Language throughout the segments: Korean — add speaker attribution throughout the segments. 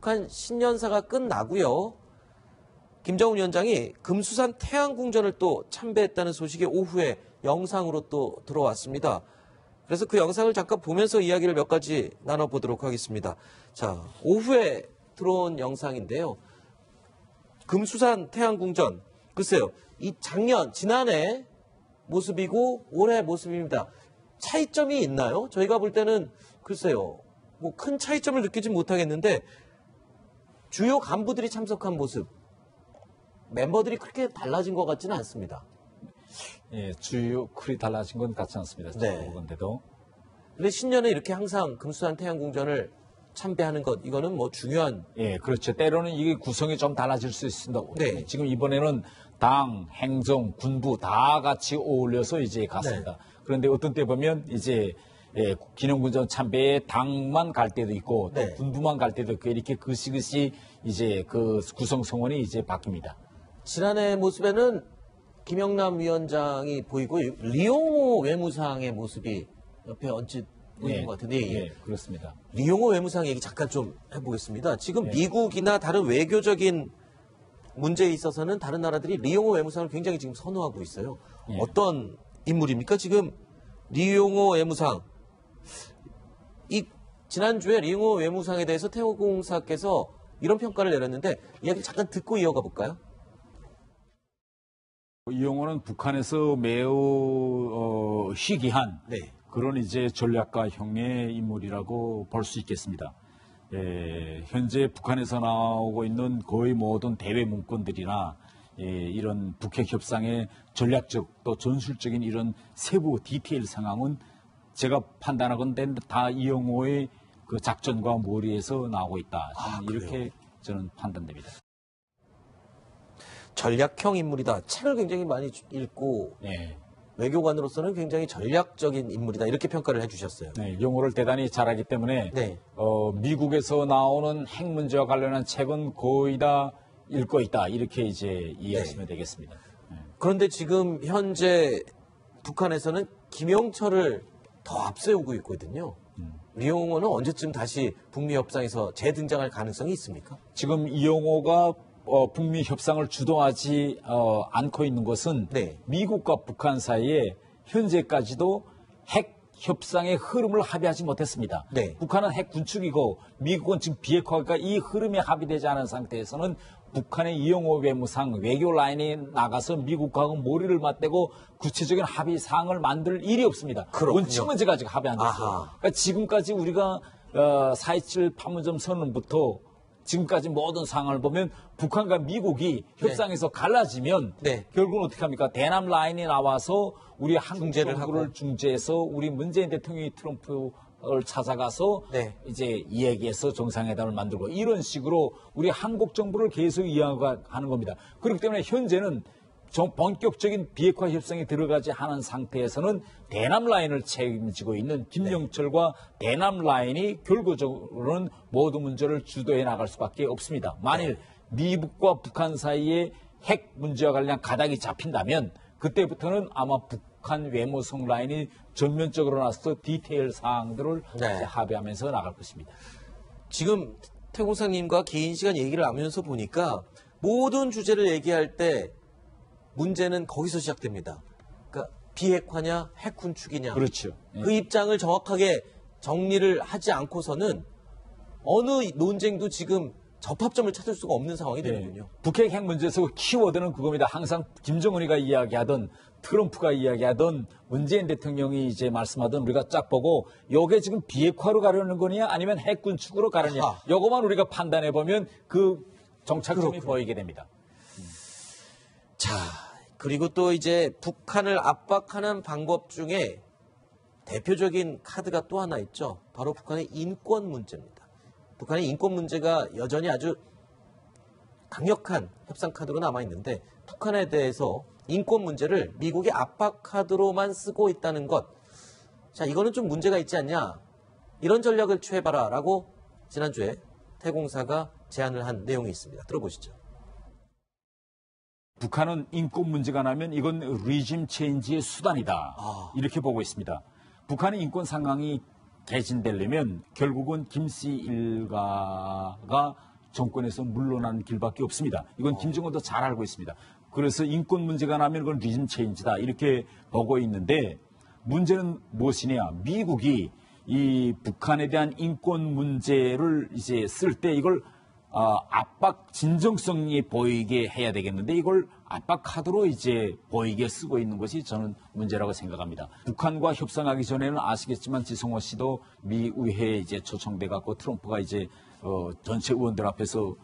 Speaker 1: 북한 신년사가 끝나고요. 김정은 위원장이 금수산 태양궁전을 또 참배했다는 소식이 오후에 영상으로 또 들어왔습니다. 그래서 그 영상을 잠깐 보면서 이야기를 몇 가지 나눠보도록 하겠습니다. 자, 오후에 들어온 영상인데요. 금수산 태양궁전, 글쎄요. 이 지난해 모습이고 올해 모습입니다. 차이점이 있나요? 저희가 볼 때는 글쎄요. 뭐 큰 차이점을 느끼지 못하겠는데 주요 간부들이 참석한 모습, 멤버들이 그렇게 달라진 것 같지는 않습니다.
Speaker 2: 예, 주요 크리 달라진 건 같지 않습니다.
Speaker 1: 네.
Speaker 2: 그런데도.
Speaker 1: 근데 신년에 이렇게 항상 금수산 태양궁전을 참배하는 것, 이거는 뭐 중요한.
Speaker 2: 예, 그렇죠. 때로는 이게 구성이 좀 달라질 수 있습니다.
Speaker 1: 네.
Speaker 2: 지금 이번에는 당, 행정, 군부 다 같이 어울려서 이제 갔습니다.
Speaker 1: 네.
Speaker 2: 그런데 어떤 때 보면 이제 기념군전 참배에 당만 갈 때도 있고 또
Speaker 1: 네.
Speaker 2: 군부만 갈 때도 있고 이렇게 그시그시 이제 그 구성성원이 이제 바뀝니다.
Speaker 1: 지난해 모습에는 김영남 위원장이 보이고 리용호 외무상의 모습이 옆에 언뜻 보이는 것 같은데.
Speaker 2: 예, 그렇습니다.
Speaker 1: 리용호 외무상 얘기 잠깐 좀 해보겠습니다. 지금
Speaker 2: 네.
Speaker 1: 미국이나 다른 외교적인 문제에 있어서는 다른 나라들이 리용호 외무상을 굉장히 지금 선호하고 있어요.
Speaker 2: 예.
Speaker 1: 어떤 인물입니까? 지금 리용호 외무상. 지난주에 리용호 외무상에 대해서 태호공사께서 이런 평가를 내렸는데 이야기를 잠깐 듣고 이어가 볼까요?
Speaker 2: 이용호는 북한에서 매우 희귀한
Speaker 1: 네.
Speaker 2: 그런 이제 전략가 형의 인물이라고 볼 수 있겠습니다. 현재 북한에서 나오고 있는 거의 모든 대외 문건들이나 이런 북핵 협상의 전략적 또 전술적인 이런 세부 디테일 상황은 제가 판단하건대 다 이용호의 그 작전과 머리에서 나오고 있다. 이렇게 저는 판단됩니다.
Speaker 1: 전략형 인물이다. 책을 굉장히 많이 읽고
Speaker 2: 네.
Speaker 1: 외교관으로서는 굉장히 전략적인 인물이다. 이렇게 평가를 해주셨어요.
Speaker 2: 네, 영어를 대단히 잘하기 때문에
Speaker 1: 네.
Speaker 2: 미국에서 나오는 핵 문제와 관련한 책은 거의 다 읽고 있다. 이렇게 이제 이해하시면 되겠습니다. 네.
Speaker 1: 그런데 지금 현재 북한에서는 김영철을 더 앞세우고 있거든요. 리용호는 언제쯤 다시 북미 협상에서 재등장할 가능성이 있습니까?
Speaker 2: 지금 이용호가 북미 협상을 주도하지 않고 있는 것은
Speaker 1: 네.
Speaker 2: 미국과 북한 사이에 현재까지도 핵 협상의 흐름을 합의하지 못했습니다.
Speaker 1: 네.
Speaker 2: 북한은 핵 군축이고 미국은 지금 비핵화가 이 흐름에 합의되지 않은 상태에서는 북한의 이용호 외무상 외교 라인이 나가서 미국하고 머리를 맞대고 구체적인 합의 사항을 만들 일이 없습니다.
Speaker 1: 그렇군요.
Speaker 2: 원칙 문제가 아직 합의 안 됐어요. 그러니까 지금까지 우리가 4.27 판문점 선언부터 지금까지 모든 상황을 보면 북한과 미국이 협상에서 갈라지면
Speaker 1: 네.
Speaker 2: 결국은 어떻게 합니까? 대남 라인이 나와서 우리 한국
Speaker 1: 중재를
Speaker 2: 정부를
Speaker 1: 하고.
Speaker 2: 중재해서 우리 문재인 대통령이 트럼프를 찾아가서
Speaker 1: 네.
Speaker 2: 이제 이야기해서 정상회담을 만들고 이런 식으로 우리 한국 정부를 계속 이야기하는 겁니다. 그렇기 때문에 현재는 본격적인 비핵화 협상에 들어가지 않은 상태에서는 대남 라인을 책임지고 있는 김영철과 대남 라인이 결과적으로는 모든 문제를 주도해 나갈 수밖에 없습니다. 만일 미국과 북한 사이에 핵 문제와 관련 가닥이 잡힌다면 그때부터는 아마 북한 외무성 라인이 전면적으로 나서서 디테일 사항들을 합의하면서 나갈 것입니다.
Speaker 1: 지금 태공사님과 긴 시간 얘기를 나누면서 보니까 모든 주제를 얘기할 때 문제는 거기서 시작됩니다. 그러니까 비핵화냐 핵 군축이냐.
Speaker 2: 그렇죠.
Speaker 1: 그 입장을 정확하게 정리를 하지 않고서는 어느 논쟁도 지금 접합점을 찾을 수가 없는 상황이 되는군요.
Speaker 2: 북핵 핵 문제에서 키워드는 그겁니다. 항상 김정은이가 이야기하던 트럼프가 이야기하던 문재인 대통령이 이제 말씀하던 우리가 쫙 보고 요게 지금 비핵화로 가려는 거냐 아니면 핵 군축으로 가려냐. 요거만 우리가 판단해 보면 그 정착점이 보이게 됩니다.
Speaker 1: 자, 그리고 또 이제 북한을 압박하는 방법 중에 대표적인 카드가 또 하나 있죠. 바로 북한의 인권 문제입니다. 북한의 인권 문제가 여전히 아주 강력한 협상 카드로 남아있는데 북한에 대해서 인권 문제를 미국이 압박 카드로만 쓰고 있다는 것. 자, 이거는 좀 문제가 있지 않냐. 이런 전략을 취해봐라라고 지난주에 태공사가 제안을 한 내용이 있습니다. 들어보시죠.
Speaker 2: 북한은 인권 문제가 나면 이건 리짐 체인지의 수단이다. 이렇게 보고 있습니다. 북한의 인권 상황이 개진되려면 결국은 김씨 일가가 정권에서 물러나는 길밖에 없습니다. 이건 김정은도 잘 알고 있습니다. 그래서 인권 문제가 나면 그건 리즘 체인지다 이렇게 보고 있는데 문제는 무엇이냐? 미국이 이 북한에 대한 인권 문제를 이제 쓸 때 이걸 압박 진정성이 보이게 해야 되겠는데 이걸 압박 카드로 이제 보이게 쓰고 있는 것이 저는 문제라고 생각합니다. 북한과 협상하기 전에는 아시겠지만 지성호 씨도 미 의회에 이제 초청돼 갖고 트럼프가 이제 전체 의원들 앞에서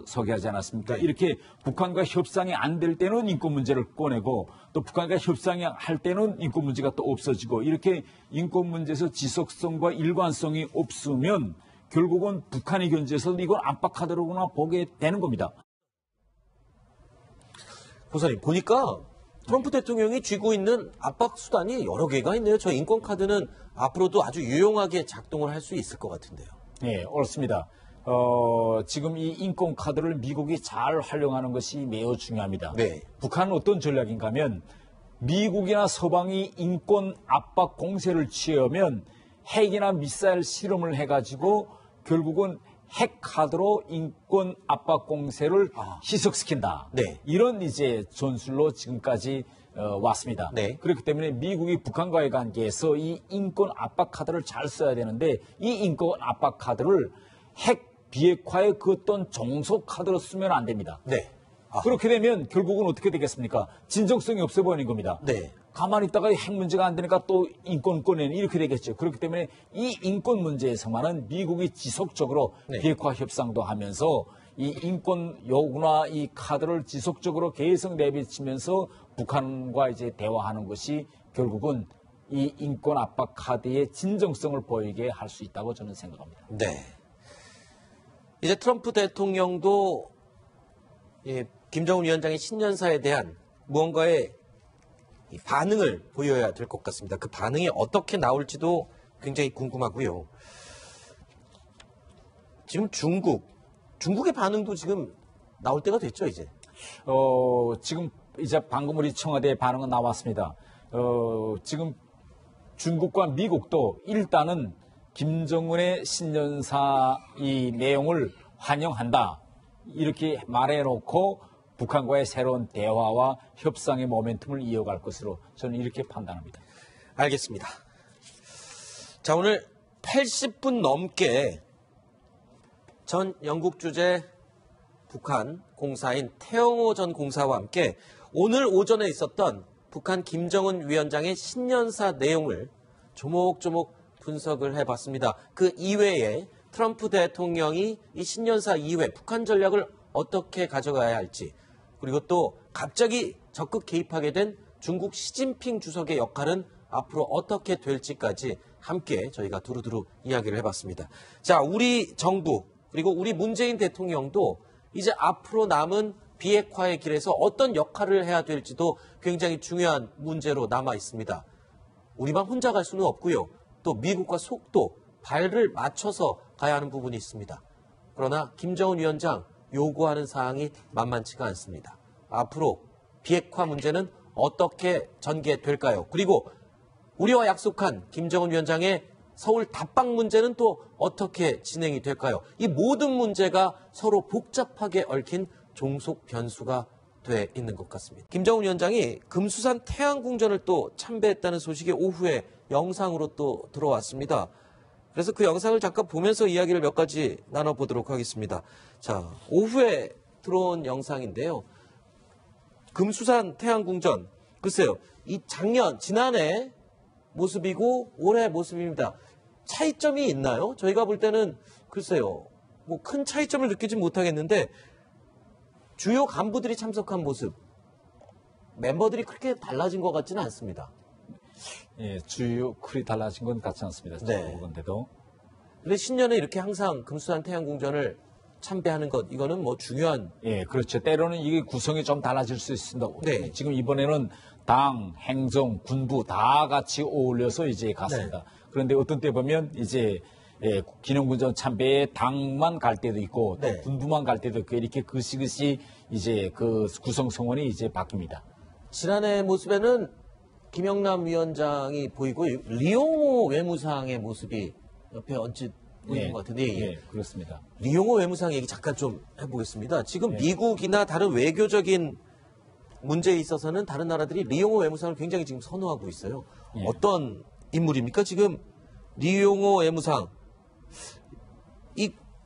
Speaker 2: 서게 하지 않았습니까? 이렇게 북한과 협상이 안 될 때는 인권 문제를 꺼내고 또 북한과 협상이 할 때는 인권 문제가 또 없어지고 이렇게 인권 문제에서 지속성과 일관성이 없으면 결국은 북한의 견제에서 이건 압박하더라고나 보게 되는 겁니다.
Speaker 1: 보사님, 보니까 트럼프 대통령이 쥐고 있는 압박 수단이 여러 개가 있네요. 저 인권 카드는 앞으로도 아주 유용하게 작동을 할 수 있을 것 같은데요.
Speaker 2: 네, 옳습니다. 지금 이 인권 카드를 미국이 잘 활용하는 것이 매우 중요합니다.
Speaker 1: 네.
Speaker 2: 북한은 어떤 전략인가 하면 미국이나 서방이 인권 압박 공세를 취하면 핵이나 미사일 실험을 해가지고 결국은 핵 카드로 인권 압박 공세를 희석시킨다.
Speaker 1: 네.
Speaker 2: 이런 이제 전술로 지금까지 왔습니다.
Speaker 1: 네.
Speaker 2: 그렇기 때문에 미국이 북한과의 관계에서 이 인권 압박 카드를 잘 써야 되는데 이 인권 압박 카드를 핵 비핵화의 그 어떤 종속 카드로 쓰면 안 됩니다.
Speaker 1: 네.
Speaker 2: 그렇게 되면 결국은 어떻게 되겠습니까? 진정성이 없어 보이는 겁니다.
Speaker 1: 네.
Speaker 2: 가만히 있다가 핵 문제가 안 되니까 또 인권 꺼내는 이렇게 되겠죠. 그렇기 때문에 이 인권 문제에서만은 미국이 지속적으로
Speaker 1: 네.
Speaker 2: 비핵화 협상도 하면서 이 인권 요구나 이 카드를 지속적으로 계속 내비치면서 북한과 이제 대화하는 것이 결국은 이 인권 압박 카드의 진정성을 보이게 할 수 있다고 저는 생각합니다.
Speaker 1: 네. 이제 트럼프 대통령도 김정은 위원장의 신년사에 대한 무언가의 이 반응을 보여야 될 것 같습니다. 그 반응이 어떻게 나올지도 굉장히 궁금하고요. 지금 중국의 반응도 지금 나올 때가 됐죠, 이제.
Speaker 2: 지금 이제 방금 우리 청와대 반응은 나왔습니다. 지금 중국과 미국도 일단은 김정은의 신년사 이 내용을 환영한다. 이렇게 말해놓고 북한과의 새로운 대화와 협상의 모멘텀을 이어갈 것으로 저는 이렇게 판단합니다.
Speaker 1: 알겠습니다. 자, 오늘 80분 넘게 전 영국 주재 북한 공사인 태영호 전 공사와 함께 오늘 오전에 있었던 북한 김정은 위원장의 신년사 내용을 조목조목 분석을 해봤습니다. 그 이외에 트럼프 대통령이 이 신년사 이후에 북한 전략을 어떻게 가져가야 할지, 그리고 또 갑자기 적극 개입하게 된 중국 시진핑 주석의 역할은 앞으로 어떻게 될지까지 함께 저희가 두루두루 이야기를 해봤습니다. 자, 우리 정부 그리고 우리 문재인 대통령도 이제 앞으로 남은 비핵화의 길에서 어떤 역할을 해야 될지도 굉장히 중요한 문제로 남아 있습니다. 우리만 혼자 갈 수는 없고요. 또 미국과 속도, 발을 맞춰서 가야 하는 부분이 있습니다. 그러나 김정은 위원장 요구하는 사항이 만만치가 않습니다. 앞으로 비핵화 문제는 어떻게 전개될까요? 그리고 우리와 약속한 김정은 위원장의 서울 답방 문제는 또 어떻게 진행이 될까요? 이 모든 문제가 서로 복잡하게 얽힌 종속 변수가 돼 있는 것 같습니다. 김정은 위원장이 금수산 태양궁전을 또 참배했다는 소식이 오후에 영상으로 또 들어왔습니다. 그래서 그 영상을 잠깐 보면서 이야기를 몇 가지 나눠보도록 하겠습니다. 자, 오후에 들어온 영상인데요. 금수산 태양궁전, 글쎄요, 이 지난해 모습이고 올해 모습입니다. 차이점이 있나요? 저희가 볼 때는 글쎄요, 뭐 큰 차이점을 느끼지 못하겠는데 주요 간부들이 참석한 모습, 멤버들이 그렇게 달라진 것 같지는 않습니다.
Speaker 2: 예, 주요 크리 달라진 건 같지 않습니다.
Speaker 1: 네.
Speaker 2: 그런데도.
Speaker 1: 근데 신년에 이렇게 항상 금수산 태양궁전을 참배하는 것, 이거는 뭐 중요한.
Speaker 2: 예, 그렇죠. 때로는 이게 구성이 좀 달라질 수 있습니다.
Speaker 1: 네.
Speaker 2: 지금 이번에는 당, 행정, 군부 다 같이 어울려서 이제 갔습니다.
Speaker 1: 네.
Speaker 2: 그런데 어떤 때 보면 이제 기념군전 참배에 당만 갈 때도 있고 또
Speaker 1: 네.
Speaker 2: 군부만 갈 때도 있고 이렇게 그시그시 이제 그 구성 성원이 이제 바뀝니다.
Speaker 1: 지난해 모습에는 김영남 위원장이 보이고 리용호 외무상의 모습이 옆에 언뜻 있는 것 같은데. 예.
Speaker 2: 그렇습니다.
Speaker 1: 리용호 외무상 얘기 잠깐 좀 해보겠습니다. 지금 미국이나 다른 외교적인 문제에 있어서는 다른 나라들이 리용호 외무상을 굉장히 지금 선호하고 있어요. 어떤 인물입니까? 지금 리용호 외무상.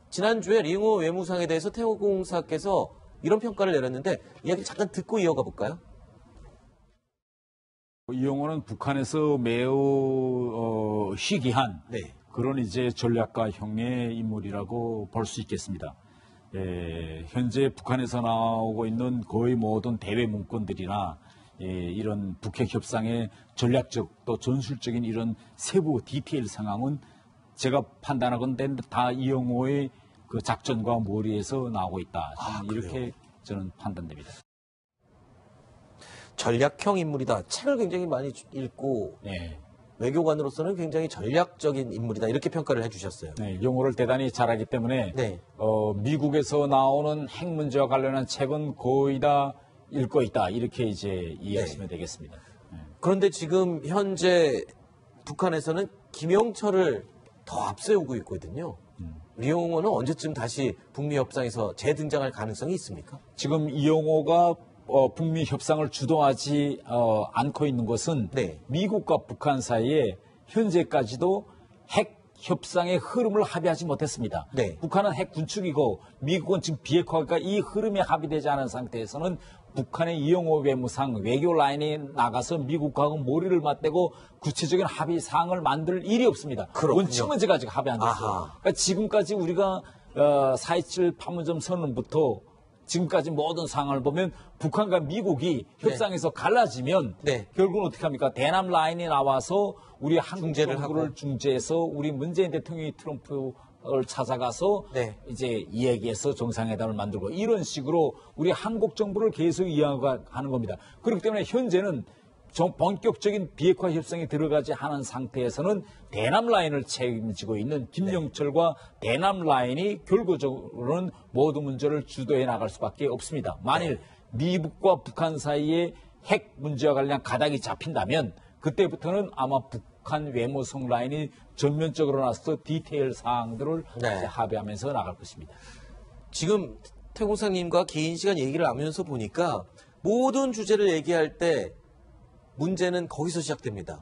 Speaker 1: 지난주에 리용호 외무상에 대해서 태호공사께서 이런 평가를 내렸는데 이야기를 잠깐 듣고 이어가 볼까요?
Speaker 2: 이용호는 북한에서 매우 희귀한 그런 이제 전략가 형의 인물이라고 볼 수 있겠습니다. 현재 북한에서 나오고 있는 거의 모든 대외 문건들이나 이런 북핵 협상의 전략적 또 전술적인 이런 세부 디테일 상황은 제가 판단하건대 다 이용호의 그 작전과 머리에서 나오고 있다. 이렇게 저는 판단됩니다.
Speaker 1: 전략형 인물이다. 책을 굉장히 많이 읽고 외교관으로서는 굉장히 전략적인 인물이다. 이렇게 평가를 해주셨어요.
Speaker 2: 네, 영어를 대단히 잘하기 때문에 미국에서 나오는 핵 문제와 관련한 책은 거의 다 읽고 있다. 이렇게 이제 이해하시면 되겠습니다.
Speaker 1: 그런데 지금 현재 북한에서는 김영철을 더 앞세우고 있거든요. 리용호는 언제쯤 다시 북미 협상에서 재등장할 가능성이 있습니까?
Speaker 2: 지금 이용호가 북미 협상을 주도하지 않고 있는 것은 미국과 북한 사이에 현재까지도 핵 협상의 흐름을 합의하지 못했습니다. 북한은 핵 군축이고 미국은 지금 비핵화가 이 흐름에 합의되지 않은 상태에서는 북한의 이용호 외무상 외교 라인에 나가서 미국하고 머리를 맞대고 구체적인 합의 사항을 만들 일이 없습니다. 원칙 문제가 아직 합의 안 됐어요. 그러니까 지금까지 우리가 4.27 판문점 선언부터 지금까지 모든 상황을 보면 북한과 미국이 협상에서 갈라지면 결국은 어떻게 합니까? 대남 라인이 나와서 우리 한국 정부를 중재해서 우리 문재인 대통령이 트럼프를 찾아가서 이제 이야기해서 정상회담을 만들고 이런 식으로 우리 한국 정부를 계속 이야기하는 겁니다. 그렇기 때문에 현재는 본격적인 비핵화 협상에 들어가지 않은 상태에서는 대남 라인을 책임지고 있는 김영철과 대남 라인이 결과적으로는 모든 문제를 주도해 나갈 수밖에 없습니다. 만일 미국과 북한 사이에 핵 문제와 관련 가닥이 잡힌다면 그때부터는 아마 북한 외무성 라인이 전면적으로 나서서 디테일 사항들을 합의하면서 나갈 것입니다.
Speaker 1: 지금 태공사님과 긴 시간 얘기를 나누면서 보니까 모든 주제를 얘기할 때 문제는 거기서 시작됩니다.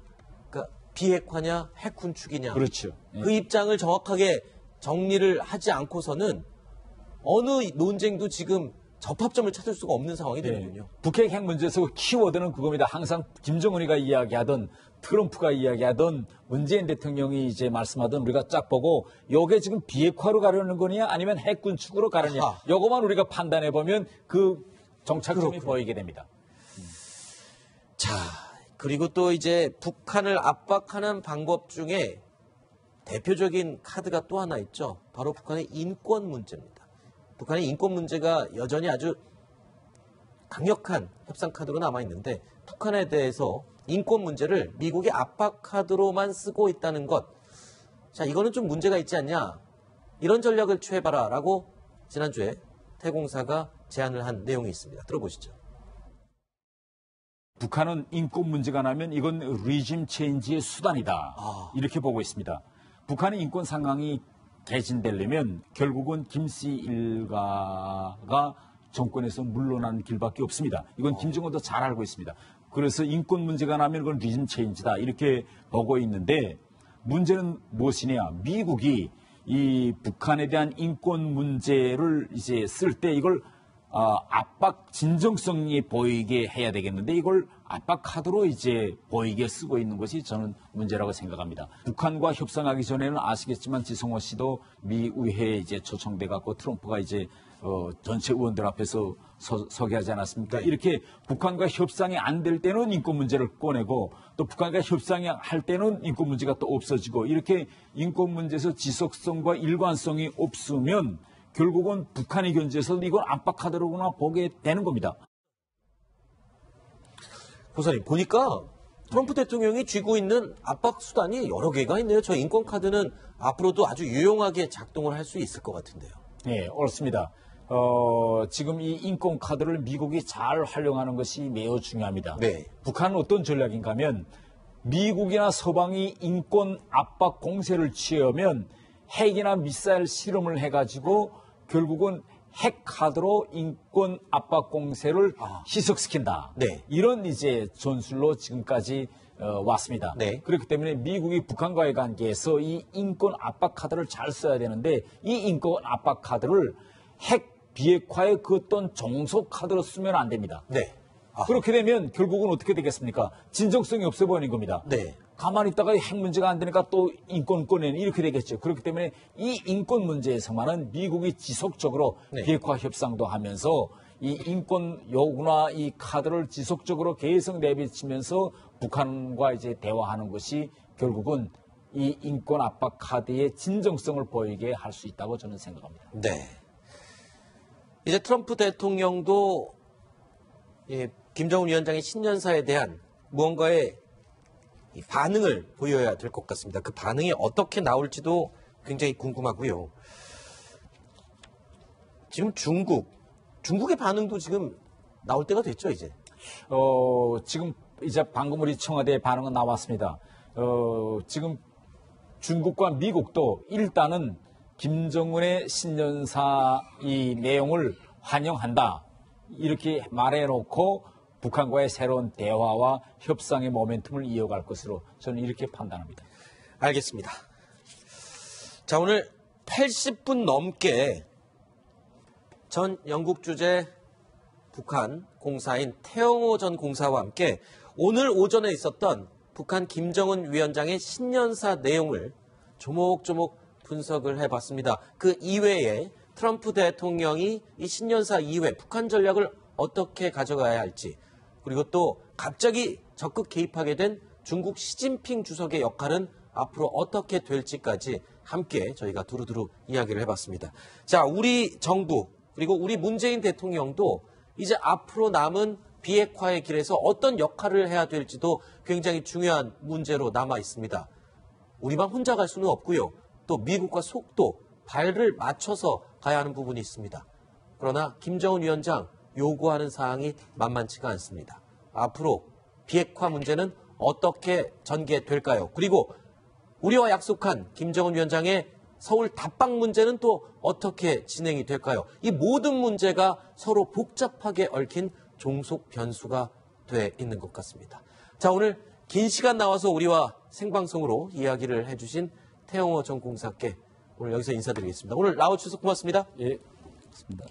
Speaker 1: 그러니까 비핵화냐 핵 군축이냐.
Speaker 2: 그렇죠.
Speaker 1: 그 입장을 정확하게 정리를 하지 않고서는 어느 논쟁도 지금 접합점을 찾을 수가 없는 상황이 되는군요.
Speaker 2: 북핵 핵 문제에서 키워드는 그겁니다. 항상 김정은이가 이야기하던 트럼프가 이야기하던 문재인 대통령이 이제 말씀하던 우리가 쫙 보고 요게 지금 비핵화로 가려는 거냐 아니면 핵 군축으로 가려냐. 요거만 우리가 판단해 보면 그 정착점이 보이게 됩니다.
Speaker 1: 자, 그리고 또 이제 북한을 압박하는 방법 중에 대표적인 카드가 또 하나 있죠. 바로 북한의 인권 문제입니다. 북한의 인권 문제가 여전히 아주 강력한 협상 카드로 남아있는데 북한에 대해서 인권 문제를 미국이 압박 카드로만 쓰고 있다는 것. 자, 이거는 좀 문제가 있지 않냐. 이런 전략을 취해봐라라고 지난주에 태공사가 제안을 한 내용이 있습니다. 들어보시죠.
Speaker 2: 북한은 인권 문제가 나면 이건 리짐 체인지의 수단이다. 이렇게 보고 있습니다. 북한의 인권 상황이 개진되려면 결국은 김씨 일가가 정권에서 물러나는 길밖에 없습니다. 이건 김정은도 잘 알고 있습니다. 그래서 인권 문제가 나면 그건 리즘 체인지다 이렇게 보고 있는데 문제는 무엇이냐? 미국이 이 북한에 대한 인권 문제를 이제 쓸 때 이걸 압박 진정성이 보이게 해야 되겠는데 이걸 압박 카드로 이제 보이게 쓰고 있는 것이 저는 문제라고 생각합니다. 북한과 협상하기 전에는 아시겠지만 지성호 씨도 미 의회에 이제 초청돼 갖고 트럼프가 이제 전체 의원들 앞에서 서게 하지 않았습니까? 이렇게 북한과 협상이 안 될 때는 인권 문제를 꺼내고 또 북한과 협상이 할 때는 인권 문제가 또 없어지고 이렇게 인권 문제에서 지속성과 일관성이 없으면 결국은 북한의 견제에서 이건 압박하더라구나 보게 되는 겁니다.
Speaker 1: 보사님, 보니까 트럼프 대통령이 쥐고 있는 압박 수단이 여러 개가 있네요. 저 인권 카드는 앞으로도 아주 유용하게 작동을 할 수 있을 것 같은데요.
Speaker 2: 네, 옳습니다. 지금 이 인권 카드를 미국이 잘 활용하는 것이 매우 중요합니다. 북한은 어떤 전략인가 하면 미국이나 서방이 인권 압박 공세를 취하면 핵이나 미사일 실험을 해가지고 결국은 핵 카드로 인권 압박 공세를 희석시킨다.
Speaker 1: 네.
Speaker 2: 이런 이제 전술로 지금까지 왔습니다.
Speaker 1: 네.
Speaker 2: 그렇기 때문에 미국이 북한과의 관계에서 이 인권 압박 카드를 잘 써야 되는데 이 인권 압박 카드를 핵 비핵화의 그 어떤 정석 카드로 쓰면 안 됩니다.
Speaker 1: 네.
Speaker 2: 그렇게 되면 결국은 어떻게 되겠습니까? 진정성이 없어 보이는 겁니다.
Speaker 1: 네.
Speaker 2: 가만히 있다가 핵 문제가 안 되니까 또 인권 꺼내는 이렇게 되겠죠. 그렇기 때문에 이 인권 문제에서만은 미국이 지속적으로
Speaker 1: 네.
Speaker 2: 비핵화 협상도 하면서 이 인권 요구나 이 카드를 지속적으로 계속 내비치면서 북한과 이제 대화하는 것이 결국은 이 인권 압박 카드의 진정성을 보이게 할 수 있다고 저는 생각합니다.
Speaker 1: 네. 이제 트럼프 대통령도 김정은 위원장의 신년사에 대한 무언가의 이 반응을 보여야 될 것 같습니다. 그 반응이 어떻게 나올지도 굉장히 궁금하고요. 지금 중국의 반응도 지금 나올 때가 됐죠, 이제.
Speaker 2: 지금 이제 방금 우리 청와대의 반응은 나왔습니다. 지금 중국과 미국도 일단은 김정은의 신년사 이 내용을 환영한다. 이렇게 말해놓고 북한과의 새로운 대화와 협상의 모멘텀을 이어갈 것으로 저는 이렇게 판단합니다.
Speaker 1: 알겠습니다. 자, 오늘 80분 넘게 전 영국 주재 북한 공사인 태영호 전 공사와 함께 오늘 오전에 있었던 북한 김정은 위원장의 신년사 내용을 조목조목 분석을 해봤습니다. 그 이외에 트럼프 대통령이 이 신년사 이후에 북한 전략을 어떻게 가져가야 할지, 그리고 또 갑자기 적극 개입하게 된 중국 시진핑 주석의 역할은 앞으로 어떻게 될지까지 함께 저희가 두루두루 이야기를 해봤습니다. 자, 우리 정부 그리고 우리 문재인 대통령도 이제 앞으로 남은 비핵화의 길에서 어떤 역할을 해야 될지도 굉장히 중요한 문제로 남아 있습니다. 우리만 혼자 갈 수는 없고요. 또 미국과 속도, 발을 맞춰서 가야 하는 부분이 있습니다. 그러나 김정은 위원장 요구하는 사항이 만만치가 않습니다. 앞으로 비핵화 문제는 어떻게 전개될까요? 그리고 우리와 약속한 김정은 위원장의 서울 답방 문제는 또 어떻게 진행이 될까요? 이 모든 문제가 서로 복잡하게 얽힌 종속 변수가 돼 있는 것 같습니다. 자, 오늘 긴 시간 나와서 우리와 생방송으로 이야기를 해주신 태영호 전 공사께 오늘 여기서 인사드리겠습니다. 오늘 나와주셔서 고맙습니다.
Speaker 2: 예, 그렇습니다.